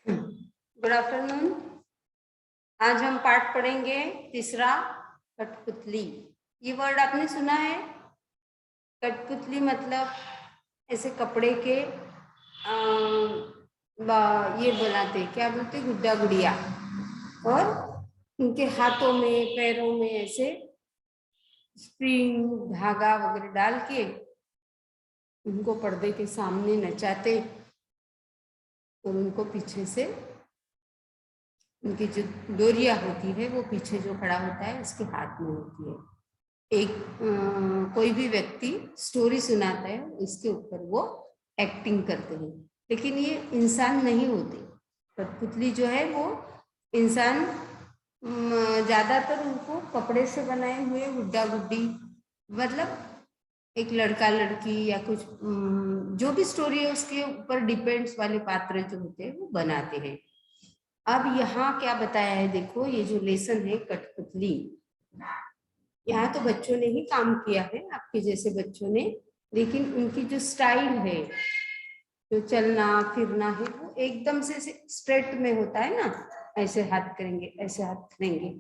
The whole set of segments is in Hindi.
Good afternoon. आज हम पाठ पढ़ेंगे तीसरा, कठपुतली। ये वर्ड आपने सुना है? कठपुतली मतलब ऐसे कपड़े के ये बनाते, क्या बोलते, गुड्डा गुड़िया, और उनके हाथों में पैरों में ऐसे स्प्रिंग धागा वगैरह डाल के उनको पर्दे के सामने नचाते और उनको पीछे से उनकी जो डोरिया होती है वो पीछे जो खड़ा होता है उसके हाथ में होती है। एक कोई भी व्यक्ति स्टोरी सुनाता है, इसके ऊपर वो एक्टिंग करते हैं, लेकिन ये इंसान नहीं होते। कठपुतली जो है वो इंसान ज्यादातर उनको कपड़े से बनाए हुए गुड्डा गुड्डी, मतलब एक लड़का लड़की या कुछ जो भी स्टोरी है उसके ऊपर डिपेंड्स वाले पात्र जो होते हैं वो बनाते हैं। अब यहाँ क्या बताया है, देखो ये जो लेसन है कठपुतली, यहाँ तो बच्चों ने ही काम किया है, आपके जैसे बच्चों ने, लेकिन उनकी जो स्टाइल है, जो चलना फिरना है वो एकदम से स्ट्रेट में होता है ना, ऐसे हाथ करेंगे ऐसे हाथ करेंगे,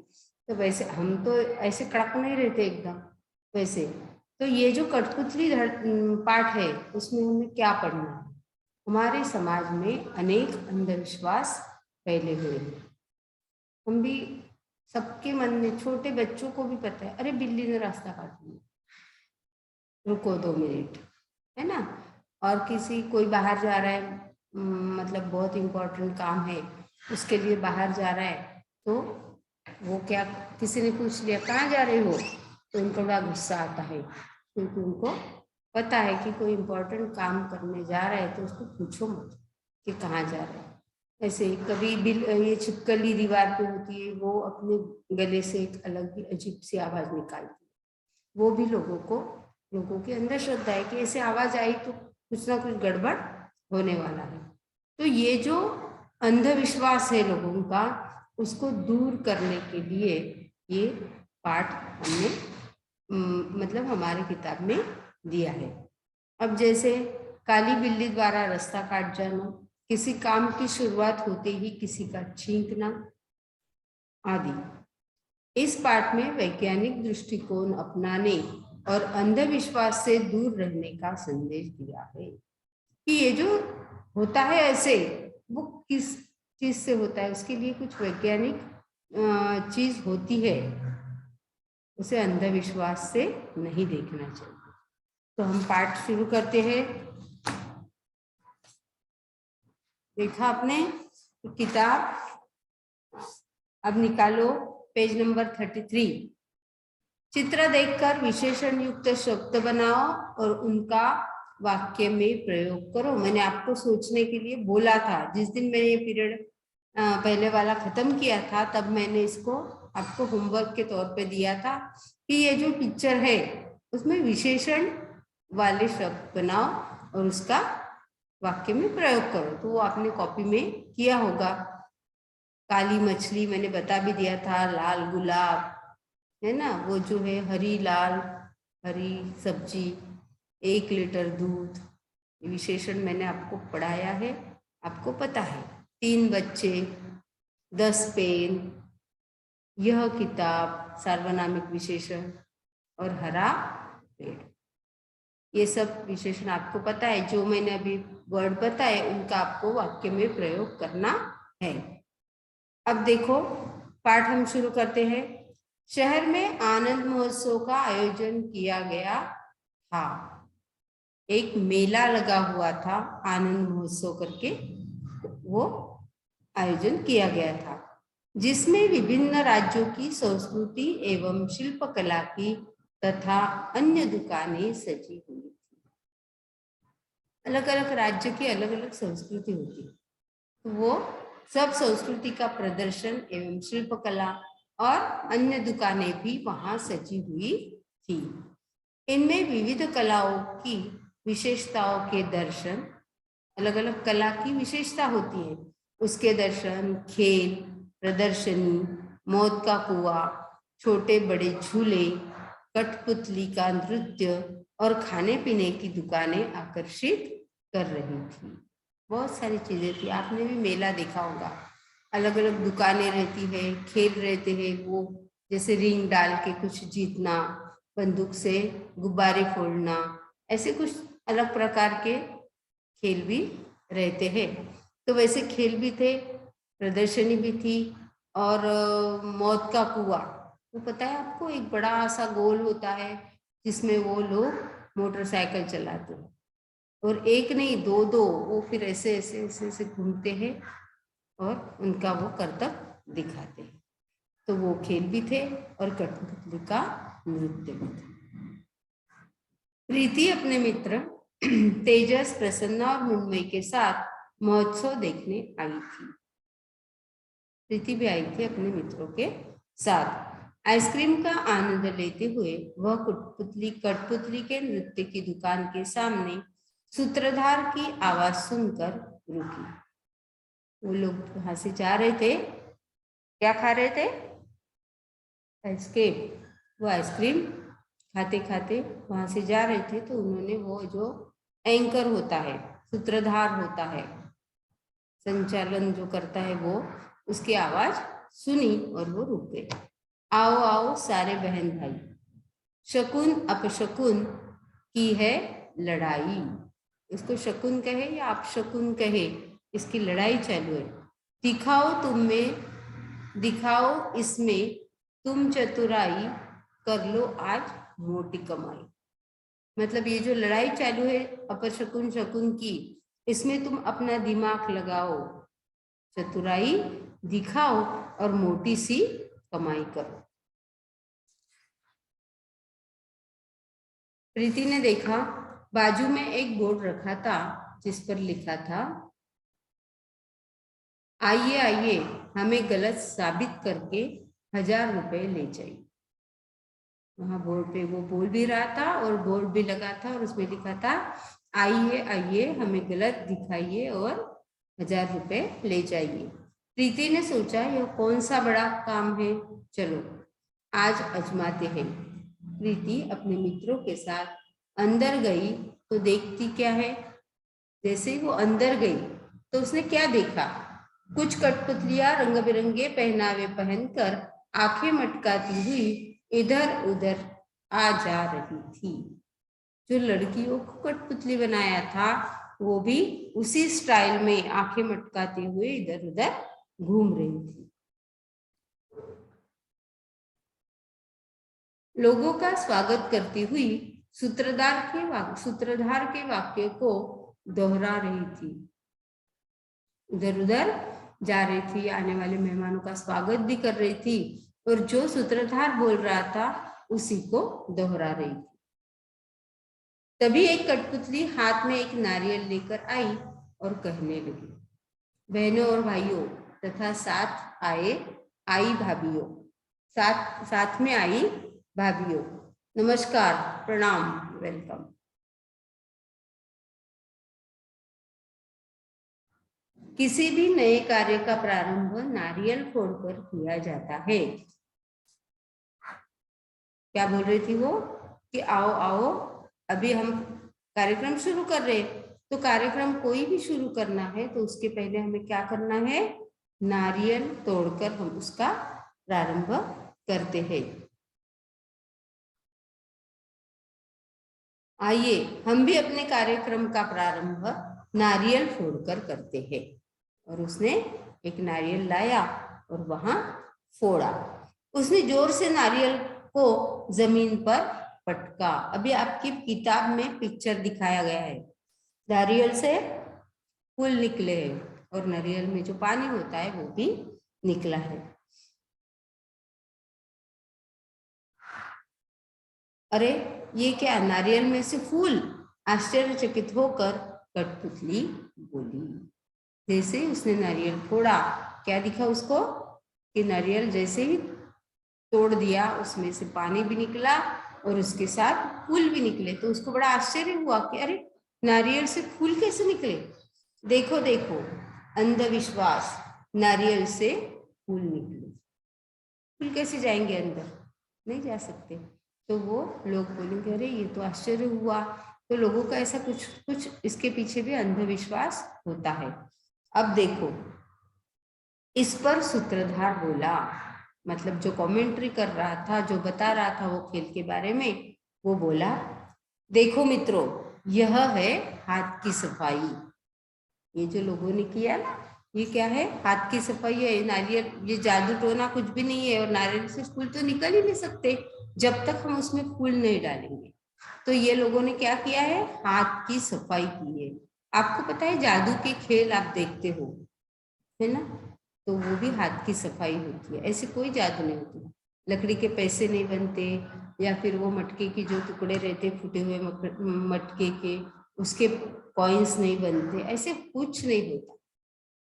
तो वैसे हम तो ऐसे कड़क नहीं रहते एकदम वैसे। तो ये जो कठपुतली पाठ है उसमें हमें क्या पढ़ना है? हमारे समाज में अनेक अंधविश्वास फैले हुए हैं। हम भी, सबके मन में, छोटे बच्चों को भी पता है, अरे बिल्ली ने रास्ता काट लिया, रुको 2 मिनट, है ना। और किसी कोई बाहर जा रहा है, मतलब बहुत इम्पोर्टेंट काम है, उसके लिए बाहर जा रहा है, तो वो क्या, किसी ने पूछ लिया कहाँ जा रहे हो, तो उनको बड़ा गुस्सा आता है, क्योंकि उनको पता है कि कोई इम्पोर्टेंट काम करने जा रहा है तो उसको पूछो मत कि कहाँ जा रहा है। ऐसे कभी ये छिपकली दीवार पे होती है, वो अपने गले से एक अलग ही अजीब सी आवाज निकालती है, वो भी लोगों के अंदर श्रद्धा है कि ऐसे आवाज आई तो कुछ ना कुछ गड़बड़ होने वाला है। तो ये जो अंधविश्वास है लोगों का, उसको दूर करने के लिए ये पाठ हमने मतलब हमारी किताब में दिया है। अब जैसे काली बिल्ली द्वारा रास्ता काट जाना, किसी काम की शुरुआत होते ही किसी का छींकना आदि। इस पाठ में वैज्ञानिक दृष्टिकोण अपनाने और अंधविश्वास से दूर रहने का संदेश दिया है कि ये जो होता है ऐसे, वो किस चीज से होता है, उसके लिए कुछ वैज्ञानिक चीज होती है, उसे अंधविश्वास से नहीं देखना चाहिए। तो हम पाठ शुरू करते हैं। देखा आपने किताब, अब निकालो पेज नंबर 33। चित्र देखकर विशेषण युक्त शब्द बनाओ और उनका वाक्य में प्रयोग करो। मैंने आपको सोचने के लिए बोला था, जिस दिन मैंने ये पीरियड पहले वाला खत्म किया था, तब मैंने इसको आपको होमवर्क के तौर पे दिया था कि ये जो पिक्चर है उसमें विशेषण वाले शब्द बनाओ और उसका वाक्य में प्रयोग करो। तो वो आपने कॉपी में किया होगा। काली मछली मैंने बता भी दिया था, लाल गुलाब है ना, वो जो है हरी लाल हरी सब्जी, 1 लीटर दूध, विशेषण मैंने आपको पढ़ाया है, आपको पता है। 3 बच्चे, 10 पेन, यह किताब, सार्वनामिक विशेषण, और हरा पेड़, ये सब विशेषण आपको पता है। जो मैंने अभी वर्ड बताए उनका आपको वाक्य में प्रयोग करना है। अब देखो पाठ हम शुरू करते हैं। शहर में आनंद महोत्सव का आयोजन किया गया था। एक मेला लगा हुआ था, आनंद महोत्सव करके वो आयोजन किया गया था, जिसमें विभिन्न राज्यों की संस्कृति एवं शिल्पकला की तथा अन्य दुकानें सजी हुई थी। अलग अलग राज्य की अलग अलग संस्कृति होती है, तो वो सब संस्कृति का प्रदर्शन एवं शिल्पकला और अन्य दुकानें भी वहां सजी हुई थी। इनमें विविध कलाओं की विशेषताओं के दर्शन, अलग अलग कला की विशेषता होती है, उसके दर्शन, खेल, प्रदर्शनी, मौत का कुआं, छोटे बड़े झूले, कठपुतली का नृत्य और खाने पीने की दुकानें आकर्षित कर रही थी। बहुत सारी चीजें थी। आपने भी मेला देखा होगा, अलग अलग दुकानें रहती है, खेल रहते हैं वो, जैसे रिंग डाल के कुछ जीतना, बंदूक से गुब्बारे फोड़ना, ऐसे कुछ अलग प्रकार के खेल भी रहते हैं। तो वैसे खेल भी थे, प्रदर्शनी भी थी। और मौत का कुआं, वो पता है आपको, एक बड़ा सा गोल होता है जिसमें वो लोग मोटरसाइकिल चलाते हैं, और एक नहीं दो दो, वो फिर ऐसे ऐसे ऐसे ऐसे घूमते हैं और उनका वो करतब दिखाते हैं। तो वो खेल भी थे और कठपुतली का नृत्य भी था। प्रीति अपने मित्र तेजस, प्रसन्ना और मृण्मयी के साथ महोत्सव देखने आई थी। प्रीति भी आई थी अपने मित्रों के साथ। आइसक्रीम का आनंद लेते हुए वह कठपुतली के नृत्य की दुकान के सामने सूत्रधार की आवाज सुनकर रुकी। वो लोग वहां से जा रहे थे, क्या खा रहे थे? आइसक्रीम। वो आइसक्रीम खाते खाते वहां से जा रहे थे, तो उन्होंने वो जो एंकर होता है, सूत्रधार होता है, संचालन जो करता है, वो उसकी आवाज सुनी और वो रुक गए। आओ आओ सारे बहन भाई, शकुन अपशकुन की है लड़ाई। इसको शकुन कहे या अपशकुन कहे, इसकी लड़ाई चालू है। दिखाओ तुम में, दिखाओ इसमें तुम चतुराई, कर लो आज मोटी कमाई। मतलब ये जो लड़ाई चालू है अपशकुन शकुन की, इसमें तुम अपना दिमाग लगाओ, चतुराई दिखाओ और मोटी सी कमाई करो। प्रीति ने देखा बाजू में एक बोर्ड रखा था जिस पर लिखा था, आइए आइए हमें गलत साबित करके 1000 रुपए ले जाइए। वहां बोर्ड पे वो बोल भी रहा था और बोर्ड भी लगा था और उसमें लिखा था, आइए आइए हमें गलत दिखाइए और 1000 रुपए ले जाइए। प्रीति ने सोचा यह कौन सा बड़ा काम है, चलो आज आजमाते हैं। प्रीति अपने मित्रों के साथ अंदर गई तो देखती क्या है, जैसे ही वो अंदर गई तो उसने क्या देखा, कुछ कठपुतलियां रंग बिरंगे पहनावे पहनकर आंखें मटकाती हुई इधर उधर आ जा रही थी। जो लड़कियों को कठपुतली बनाया था वो भी उसी स्टाइल में आंखें मटकाते हुए इधर उधर घूम रही थी। लोगों का स्वागत करती हुई सूत्रधार के वाक्य को दोहरा रही थी, इधर उधर जा रही थी, आने वाले मेहमानों का स्वागत भी कर रही थी और जो सूत्रधार बोल रहा था उसी को दोहरा रही थी। तभी एक कठपुतली हाथ में एक नारियल लेकर आई और कहने लगी, बहनों और भाइयों तथा साथ आई भाभीियों, साथ में आई भाभीियों, नमस्कार, प्रणाम, वेलकम। किसी भी नए कार्य का प्रारंभ नारियल फोड़कर किया जाता है। क्या बोल रही थी वो कि आओ आओ अभी हम कार्यक्रम शुरू कर रहे हैं, तो कार्यक्रम कोई भी शुरू करना है तो उसके पहले हमें क्या करना है, नारियल तोड़कर हम उसका प्रारंभ करते हैं। आइए हम भी अपने कार्यक्रम का प्रारंभ नारियल फोड़कर करते हैं। और उसने एक नारियल लाया और वहां फोड़ा। उसने जोर से नारियल को जमीन पर पटका। अभी आपकी किताब में पिक्चर दिखाया गया है, नारियल से फूल निकले हैं और नारियल में जो पानी होता है वो भी निकला है। अरे ये क्या, नारियल में से फूल? आश्चर्यचकित होकर कठपुतली बोली। जैसे ही उसने नारियल फोड़ा, क्या दिखा उसको कि नारियल जैसे ही तोड़ दिया उसमें से पानी भी निकला और उसके साथ फूल भी निकले। तो उसको बड़ा आश्चर्य हुआ कि अरे नारियल से फूल कैसे निकले। देखो देखो, अंधविश्वास, नारियल से फूल निकले। फूल कैसे जाएंगे अंदर, नहीं जा सकते। तो वो लोग बोलेंगे अरे ये तो आश्चर्य हुआ, तो लोगों का ऐसा कुछ कुछ इसके पीछे भी अंधविश्वास होता है। अब देखो, इस पर सूत्रधार बोला, मतलब जो कमेंट्री कर रहा था, जो बता रहा था वो खेल के बारे में, वो बोला, देखो मित्रों, यह है हाथ की सफाई। ये जो लोगों ने किया ना, ये क्या है? हाथ की सफाई है। नारियल, ये जादू टोना कुछ भी नहीं है। और नारियल से फूल तो निकल ही नहीं सकते जब तक हम उसमें फूल नहीं डालेंगे। तो ये लोगों ने क्या किया है? हाथ की सफाई की है। आपको पता है, जादू के खेल आप देखते हो, है ना, तो वो भी हाथ की सफाई होती है। ऐसे कोई जादू नहीं होती। लकड़ी के पैसे नहीं बनते, या फिर वो मटके की जो टुकड़े रहते फूटे हुए मटके के, उसके कॉइन्स नहीं बनते, ऐसे कुछ नहीं होता।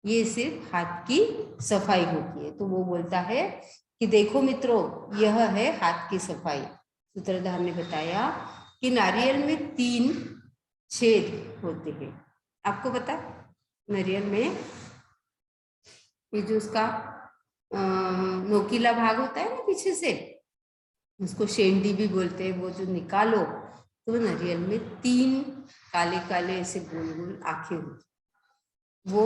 ये सिर्फ हाथ की सफाई होती है। तो वो बोलता है कि देखो मित्रों, यह है हाथ की सफाई। सूत्रधार ने बताया कि नारियल में 3 छेद होते हैं। आपको पता, नारियल में ये जो उसका नोकीला भाग होता है ना पीछे से, उसको शेंडी भी बोलते हैं, वो जो निकालो तो नारियल में 3 काले काले ऐसे गोल गोल आंखें होती। वो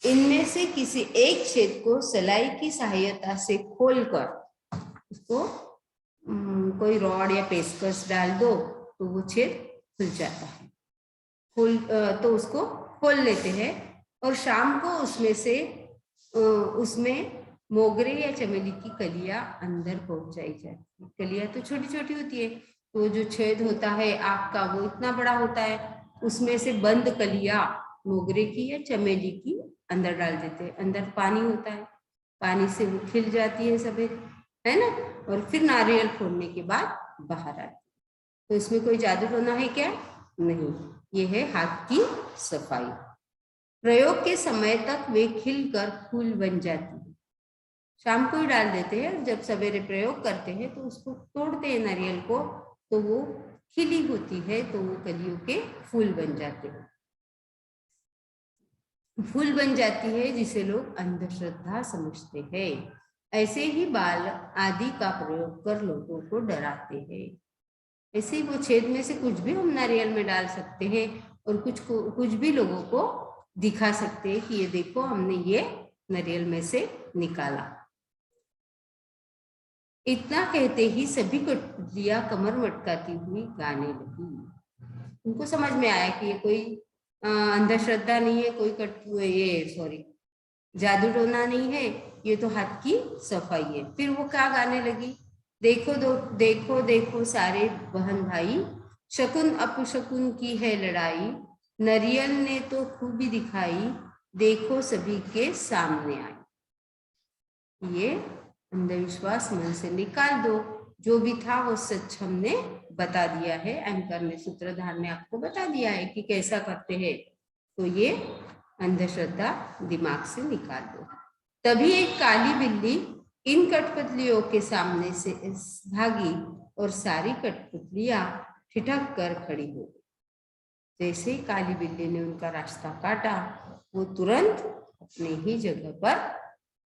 इनमें से किसी एक छेद को सलाई की सहायता से खोलकर उसको कोई रॉड या पेचकस डाल दो तो वो छेद खुल जाता है। तो उसको खोल लेते हैं और शाम को उसमें मोगरे या चमेली की कलियां अंदर पहुंचाई जाती है। कलियां तो छोटी छोटी होती है, तो जो छेद होता है आग का वो इतना बड़ा होता है, उसमें से बंद कलियां मोगरे की या चमेली की अंदर डाल देते हैं। अंदर पानी होता है, पानी से वो खिल जाती है सफेद, है ना, और फिर नारियल फोड़ने के बाद बाहर आती है। तो इसमें कोई जादू टोना है क्या? नहीं, ये है हाथ की सफाई। प्रयोग के समय तक वे खिलकर फूल बन जाती है। शाम को ही डाल देते हैं, जब सवेरे प्रयोग करते हैं तो उसको तोड़ते हैं नारियल को, तो वो खिली होती है, तो वो कलियों के फूल बन जाते हैं। फूल बन जाती है जिसे लोग अंधश्रद्धा समझते हैं। ऐसे ही बाल आदि का प्रयोग कर लोगों को डराते हैं। ऐसे ही वो छेद में से कुछ भी हम नारियल में डाल सकते हैं और कुछ भी लोगों को दिखा सकते हैं कि ये देखो, हमने ये नारियल में से निकाला। इतना कहते ही सभी कठपुतलियां कमर मटकाती हुई गाने लगी। उनको समझ में आया कि ये कोई अंधश्रद्धा नहीं है, कोई जादू टोना नहीं है, ये तो हाथ की सफाई है। फिर वो क्या गाने लगी? देखो देखो सारे बहन भाई, शकुन अपशकुन की है लड़ाई, नारियल ने तो खूबी दिखाई, देखो सभी के सामने आई। ये अंधविश्वास मन से निकाल दो। जो भी था वो सच हमने बता दिया है। एंकर ने, सूत्रधार ने आपको बता दिया है कि कैसा करते हैं। तो ये अंधश्रद्धा दिमाग से निकाल दो। तभी एक काली बिल्ली इन कठपुतलियों के सामने से भागी और सारी कठपुतलियां ठिठक कर खड़ी हो गई। जैसे ही काली बिल्ली ने उनका रास्ता काटा, वो तुरंत अपने ही जगह पर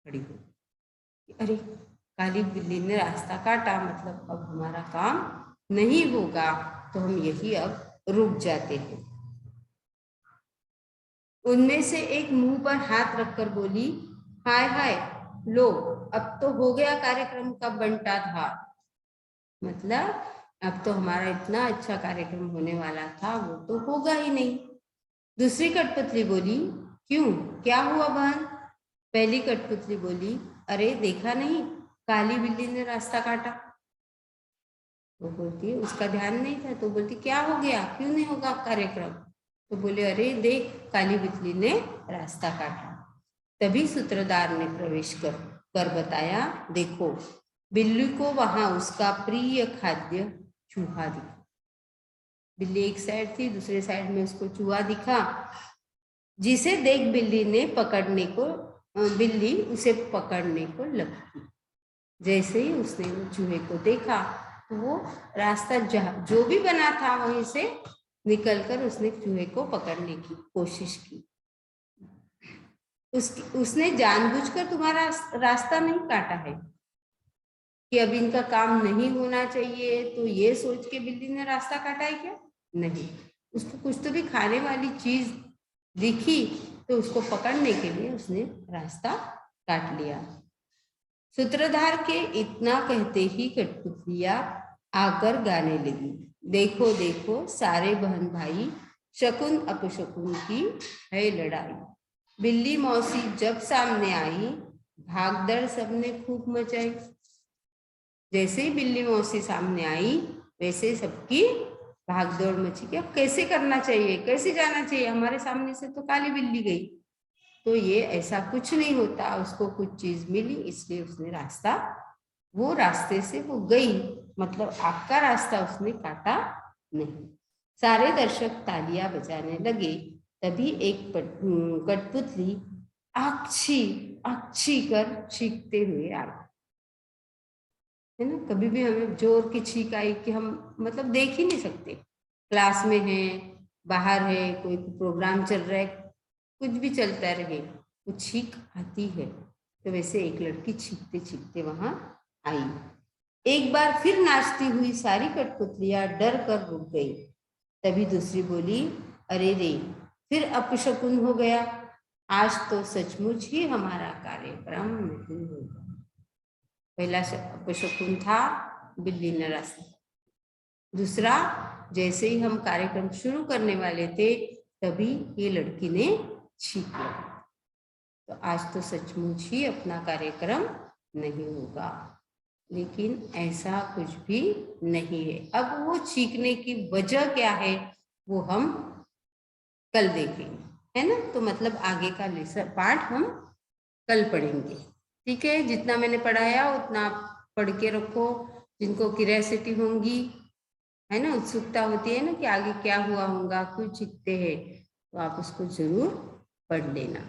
खड़ी हो गई। अरे, काली बिल्ली ने रास्ता काटा, मतलब अब हमारा काम नहीं होगा, तो हम यही अब रुक जाते हैं। उनमें से एक मुंह पर हाथ रखकर बोली, हाय हाय, लो अब तो हो गया कार्यक्रम का बंटा था। मतलब अब तो हमारा इतना अच्छा कार्यक्रम होने वाला था, वो तो होगा ही नहीं। दूसरी कठपुतली बोली, क्यों, क्या हुआ बहन? पहली कठपुतली बोली, अरे देखा नहीं, काली बिल्ली ने रास्ता काटा। वो बोलती है उसका ध्यान नहीं था। तो बोलती क्या हो गया, क्यों नहीं होगा कार्यक्रम? तो बोले, अरे देख, काली बिल्ली ने रास्ता काटा। तभी सूत्रधार ने प्रवेश कर बताया, देखो, बिल्ली को वहां उसका प्रिय खाद्य चूहा दिखा। बिल्ली एक साइड थी, दूसरे साइड में उसको चूहा दिखा, जिसे देख बिल्ली उसे पकड़ने को लगी। जैसे ही उसने वो चूहे को देखा, तो वो रास्ता जो भी बना था वहीं से निकलकर उसने चूहे को पकड़ने की कोशिश की। उसने जानबूझकर तुम्हारा रास्ता नहीं काटा है। कि अब इनका काम नहीं होना चाहिए, तो ये सोच के बिल्ली ने रास्ता काटा है क्या? नहीं, उसको कुछ तो भी खाने वाली चीज दिखी, तो उसको पकड़ने के लिए उसने रास्ता काट लिया। सूत्रधार के इतना कहते ही कठपुतलियां आकर गाने लगी, देखो देखो सारे बहन भाई, शकुन अपशकुन की है लड़ाई। बिल्ली मौसी जब सामने आई, भागदड़ सबने खूब मचाई। जैसे ही बिल्ली मौसी सामने आई, वैसे सबकी भागदौड़ मची कि अब कैसे करना चाहिए, कैसे जाना चाहिए, हमारे सामने से तो काली बिल्ली गई। तो ये ऐसा कुछ नहीं होता, उसको कुछ चीज मिली इसलिए उसने रास्ता, वो रास्ते से वो गई, मतलब आपका रास्ता उसने काटा नहीं। सारे दर्शक तालियां बजाने लगे। तभी एक कठपुतली आक्षी आक्षी कर चीखते हुए आई। है ना, कभी भी हमें जोर की छींक आई कि हम मतलब देख ही नहीं सकते, क्लास में है, बाहर है, कोई प्रोग्राम चल रहा है, कुछ भी चलता रहे, वो छींक आती है। तो वैसे एक लड़की छींकते छींकते वहां आई। एक बार फिर नाचती हुई सारी कठपुतलियां डर कर रुक गई। तभी दूसरी बोली, अरे रे, फिर अपशकुन हो गया, आज तो सचमुच ही हमारा कार्यक्रम नहीं होगा। पहला अपशकुन था, बिल्ली ने रास्ता। दूसरा, जैसे ही हम कार्यक्रम शुरू करने वाले थे, तभी ये लड़की ने छींक लिया, तो आज तो सचमुच ही अपना कार्यक्रम नहीं होगा। लेकिन ऐसा कुछ भी नहीं है। अब वो छींकने की वजह क्या है, वो हम कल देखेंगे, है ना। तो मतलब आगे का लेसन पार्ट हम कल पढ़ेंगे। ठीक है, जितना मैंने पढ़ाया उतना आप पढ़ के रखो। जिनको क्यूरियोसिटी होंगी, है ना, उत्सुकता होती है ना कि आगे क्या हुआ होगा, क्यों छींकते हैं, तो आप उसको जरूर पढ़ लेना।